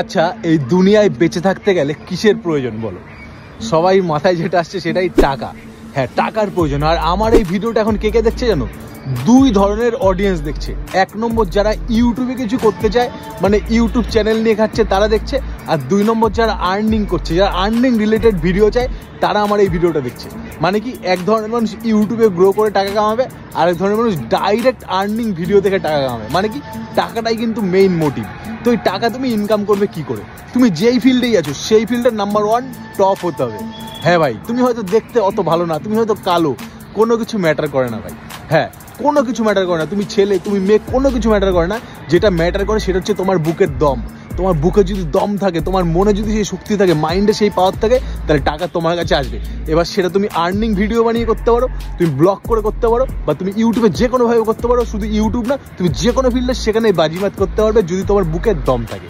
আচ্ছা, এই দুনিয়ায় বেঁচে থাকতে গেলে কিসের প্রয়োজন বলো? সবাই মাথায় যেটা আসছে সেটাই টাকা। হ্যাঁ, টাকার প্রয়োজন। আর আমার এই ভিডিওটা এখন কে কে দেখছে জানো? দুই ধরনের অডিয়েন্স দেখছে। এক নম্বর যারা ইউটিউবে কিছু করতে চায়, মানে ইউটিউব চ্যানেল নিয়ে খাচ্ছে, তারা দেখছে। আর দুই নম্বর যারা আর্নিং করছে, যারা আর্নিং রিলেটেড ভিডিও চায়, তারা আমার এই ভিডিওটা দেখছে। মানে কি, এক ধরনের মানুষ ইউটিউবে গ্রো করে টাকা কামাবে, আর এক ধরনের মানুষ ডাইরেক্ট আর্নিং ভিডিও থেকে টাকা কামাবে। মানে কি, টাকাটাই কিন্তু মেইন মোটিভ। তো এই টাকা তুমি ইনকাম করবে কি করে? তুমি যেই ফিল্ডেই আছো সেই ফিল্ডের নাম্বার 1 টপ হতে হবে। হ্যাঁ ভাই, তুমি হয়তো দেখতে অত ভালো না, তুমি হয়তো কালো, কোনো কিছু ম্যাটার করে না ভাই। হ্যাঁ, কোনো কিছু ম্যাটার করে না। তুমি ছেলে, তুমি মেয়ে, কোনো কিছু ম্যাটার করে না। যেটা ম্যাটার করে সেটা হচ্ছে তোমার বুকের দম। তোমার বুকে যদি দম থাকে, তোমার মনে যদি সেই শক্তি থাকে, মাইন্ডে সেই পাওয়ার থাকে, তাহলে টাকা তোমার কাছে আসবে। এবার সেটা তুমি আর্নিং ভিডিও বানিয়ে করতে পারো, তুমি ব্লগ করে করতে পারো, বা তুমি ইউটিউবে যে কোনোভাবে করতে পারো। শুধু ইউটিউব না, তুমি যে কোনো ফিল্ডে সেখানে বাজিমাত করতে পারবে যদি তোমার বুকের দম থাকে।